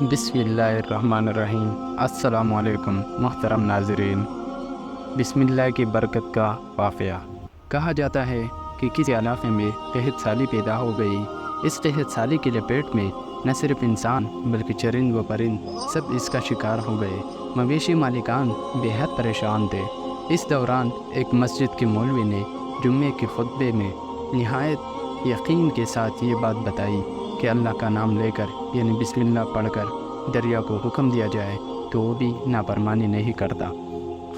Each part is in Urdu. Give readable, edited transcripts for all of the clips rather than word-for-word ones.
بسم اللہ الرحمن الرحیم۔ السلام علیکم محترم ناظرین۔ بسم اللہ کی برکت کا واقعہ۔ کہا جاتا ہے کہ کسی علاقے میں قحط سالی پیدا ہو گئی۔ اس قحط سالی کی لپیٹ میں نہ صرف انسان بلکہ چرند و پرند سب اس کا شکار ہو گئے۔ مویشی مالکان بے حد پریشان تھے۔ اس دوران ایک مسجد کے مولوی نے جمعے کے خطبے میں نہایت یقین کے ساتھ یہ بات بتائی کہ اللہ کا نام لے کر یعنی بسم اللہ پڑھ کر دریا کو حکم دیا جائے تو وہ بھی نافرمانی نہیں کرتا۔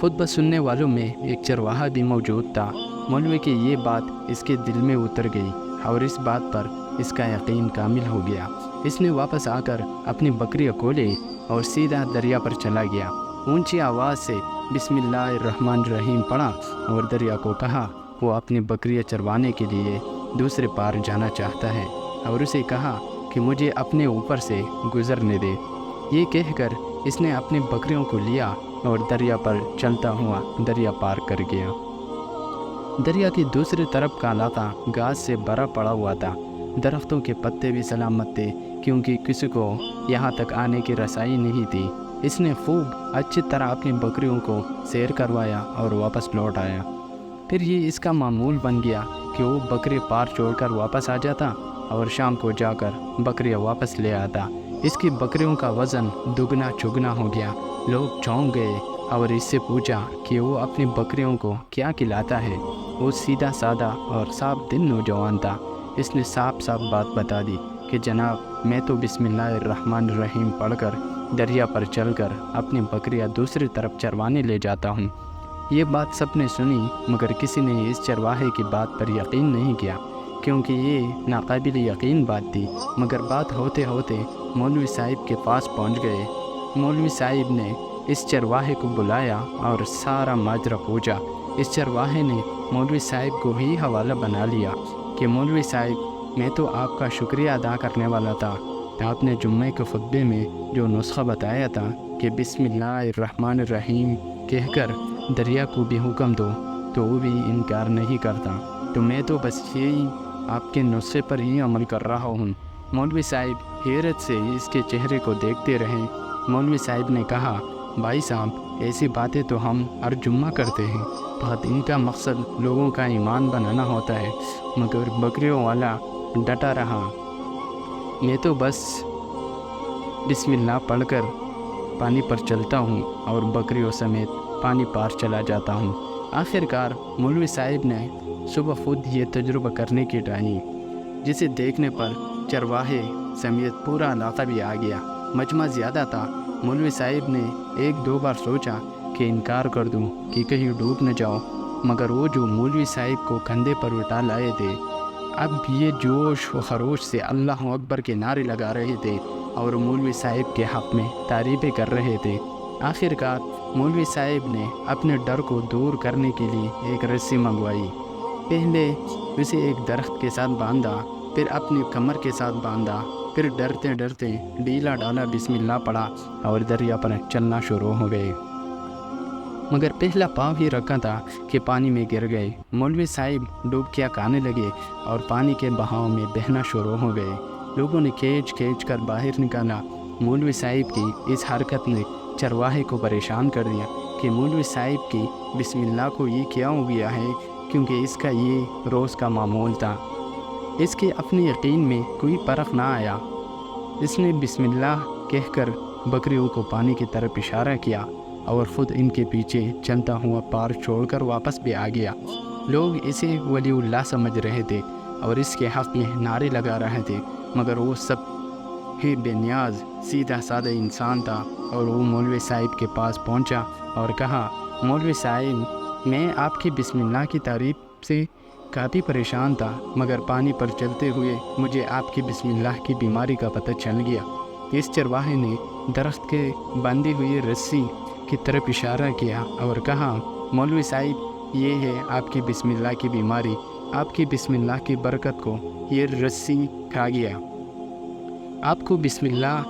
خطبہ سننے والوں میں ایک چرواہا بھی موجود تھا۔ مولوی کی یہ بات اس کے دل میں اتر گئی اور اس بات پر اس کا یقین کامل ہو گیا۔ اس نے واپس آ کر اپنی بکریاں کھولی اور سیدھا دریا پر چلا گیا۔ اونچی آواز سے بسم اللہ الرحمن الرحیم پڑھا اور دریا کو کہا وہ اپنی بکریاں چروانے کے لیے دوسرے پار جانا چاہتا ہے اور اسے کہا کہ مجھے اپنے اوپر سے گزرنے دے۔ یہ کہہ کر اس نے اپنی بکریوں کو لیا اور دریا پر چلتا ہوا دریا پار کر گیا۔ دریا کی دوسری طرف کا علاقہ گھاس سے بھرا پڑا ہوا تھا۔ درختوں کے پتے بھی سلامت تھے کیونکہ کسی کو یہاں تک آنے کی رسائی نہیں تھی۔ اس نے خوب اچھی طرح اپنی بکریوں کو سیر کروایا اور واپس لوٹ آیا۔ پھر یہ اس کا معمول بن گیا کہ وہ بکری پار چھوڑ کر واپس آ جاتا اور شام کو جا کر بکریاں واپس لے آتا۔ اس کی بکریوں کا وزن دگنا چگنا ہو گیا۔ لوگ چونک گئے اور اس سے پوچھا کہ وہ اپنی بکریوں کو کیا کھلاتا ہے۔ وہ سیدھا سادہ اور صاف دل نوجوان تھا۔ اس نے صاف بات بتا دی کہ جناب میں تو بسم اللہ الرحمن الرحیم پڑھ کر دریا پر چل کر اپنی بکریاں دوسری طرف چروانے لے جاتا ہوں۔ یہ بات سب نے سنی مگر کسی نے اس چرواہے کی بات پر یقین نہیں کیا کیونکہ یہ ناقابل یقین بات تھی۔ مگر بات ہوتے ہوتے مولوی صاحب کے پاس پہنچ گئے۔ مولوی صاحب نے اس چرواہے کو بلایا اور سارا ماجرا پوچھا۔ اس چرواہے نے مولوی صاحب کو ہی حوالہ بنا لیا کہ مولوی صاحب میں تو آپ کا شکریہ ادا کرنے والا تھا۔ آپ نے جمعے کے خطبے میں جو نسخہ بتایا تھا کہ بسم اللہ الرحمن الرحیم کہہ کر دریا کو بھی حکم دو تو وہ بھی انکار نہیں کرتا، تو میں تو بس یہی آپ کے نسخے پر ہی عمل کر رہا ہوں۔ مولوی صاحب حیرت سے اس کے چہرے کو دیکھتے رہے۔ مولوی صاحب نے کہا بھائی صاحب ایسی باتیں تو ہم ہر جمعہ کرتے ہیں، بہت ان کا مقصد لوگوں کا ایمان بنانا ہوتا ہے، مگر بکریوں والا ڈٹا رہا۔ میں تو بس بسم اللہ پڑھ کر پانی پر چلتا ہوں اور بکریوں سمیت پانی پار چلا جاتا ہوں۔ آخر کار مولوی صاحب نے صبح خود یہ تجربہ کرنے کی ٹھانی، جسے دیکھنے پر چرواہے سمیت پورا علاقہ بھی آ گیا۔ مجمع زیادہ تھا۔ مولوی صاحب نے ایک دو بار سوچا کہ انکار کر دوں کہ کہیں ڈوب نہ جاؤ، مگر وہ جو مولوی صاحب کو کندھے پر اٹھا لائے تھے اب یہ جوش و خروش سے اللہ اکبر کے نعرے لگا رہے تھے اور مولوی صاحب کے حق میں تعریفیں کر رہے تھے۔ آخر کار مولوی صاحب نے اپنے ڈر کو دور کرنے کے لیے ایک رسی منگوائی۔ پہلے اسے ایک درخت کے ساتھ باندھا، پھر اپنی کمر کے ساتھ باندھا، پھر ڈرتے ڈرتے ڈھیلا ڈالا بسم اللہ پڑھا اور دریا پر چلنا شروع ہو گئے۔ مگر پہلا پاؤں ہی رکھا تھا کہ پانی میں گر گئے۔ مولوی صاحب ڈوبکیاں کھانے لگے اور پانی کے بہاؤ میں بہنا شروع ہو گئے۔ لوگوں نے کھینچ کر باہر نکالا۔ مولوی صاحب کی اس حرکت نے چرواہے کو پریشان کر دیا کہ مولوی صاحب کی بسم اللہ کو یہ کیا ہو گیا ہے، کیونکہ اس کا یہ روز کا معمول تھا۔ اس کے اپنے یقین میں کوئی فرق نہ آیا۔ اس نے بسم اللہ کہہ کر بکریوں کو پانی کی طرف اشارہ کیا اور خود ان کے پیچھے چلتا ہوا پار چھوڑ کر واپس بھی آ گیا۔ لوگ اسے ولی اللہ سمجھ رہے تھے اور اس کے حق میں نعرے لگا رہے تھے، مگر وہ سب ہی بے نیاز سیدھا سادہ انسان تھا اور وہ مولوی صاحب کے پاس پہنچا اور کہا مولوی صاحب میں آپ کی بسم اللہ کی تعریف سے کافی پریشان تھا، مگر پانی پر چلتے ہوئے مجھے آپ کی بسم اللہ کی بیماری کا پتہ چل گیا۔ اس چرواہے نے درخت کے باندھی ہوئی رسی کی طرف اشارہ کیا اور کہا مولوی صاحب یہ ہے آپ کی بسم اللہ کی بیماری، آپ کی بسم اللہ کی برکت کو یہ رسی کھا گیا۔ آپ کو بسم اللہ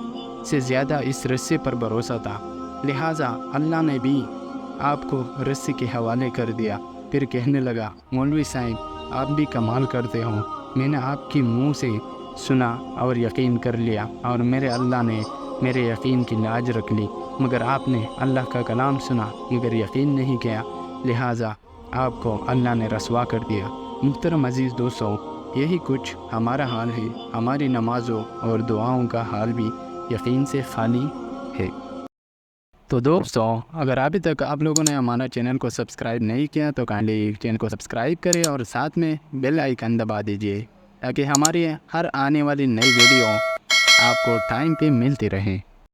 سے زیادہ اس رسی پر بھروسہ تھا، لہٰذا اللہ نے بھی آپ کو رسی کے حوالے کر دیا۔ پھر کہنے لگا مولوی صاحب آپ بھی کمال کرتے ہو، میں نے آپ کی منہ سے سنا اور یقین کر لیا اور میرے اللہ نے میرے یقین کی لاج رکھ لی، مگر آپ نے اللہ کا کلام سنا مگر یقین نہیں کیا، لہٰذا آپ کو اللہ نے رسوا کر دیا۔ محترم عزیز دوستوں، یہی کچھ ہمارا حال ہے، ہماری نمازوں اور دعاؤں کا حال بھی یقین سے خالی ہے۔ تو دوستوں، اگر ابھی تک آپ لوگوں نے ہمارا چینل کو سبسکرائب نہیں کیا تو کائنڈلی چینل کو سبسکرائب کریں اور ساتھ میں بیل آئیکن دبا دیجیے تاکہ ہماری ہر آنے والی نئی ویڈیو آپ کو ٹائم پہ ملتی رہیں۔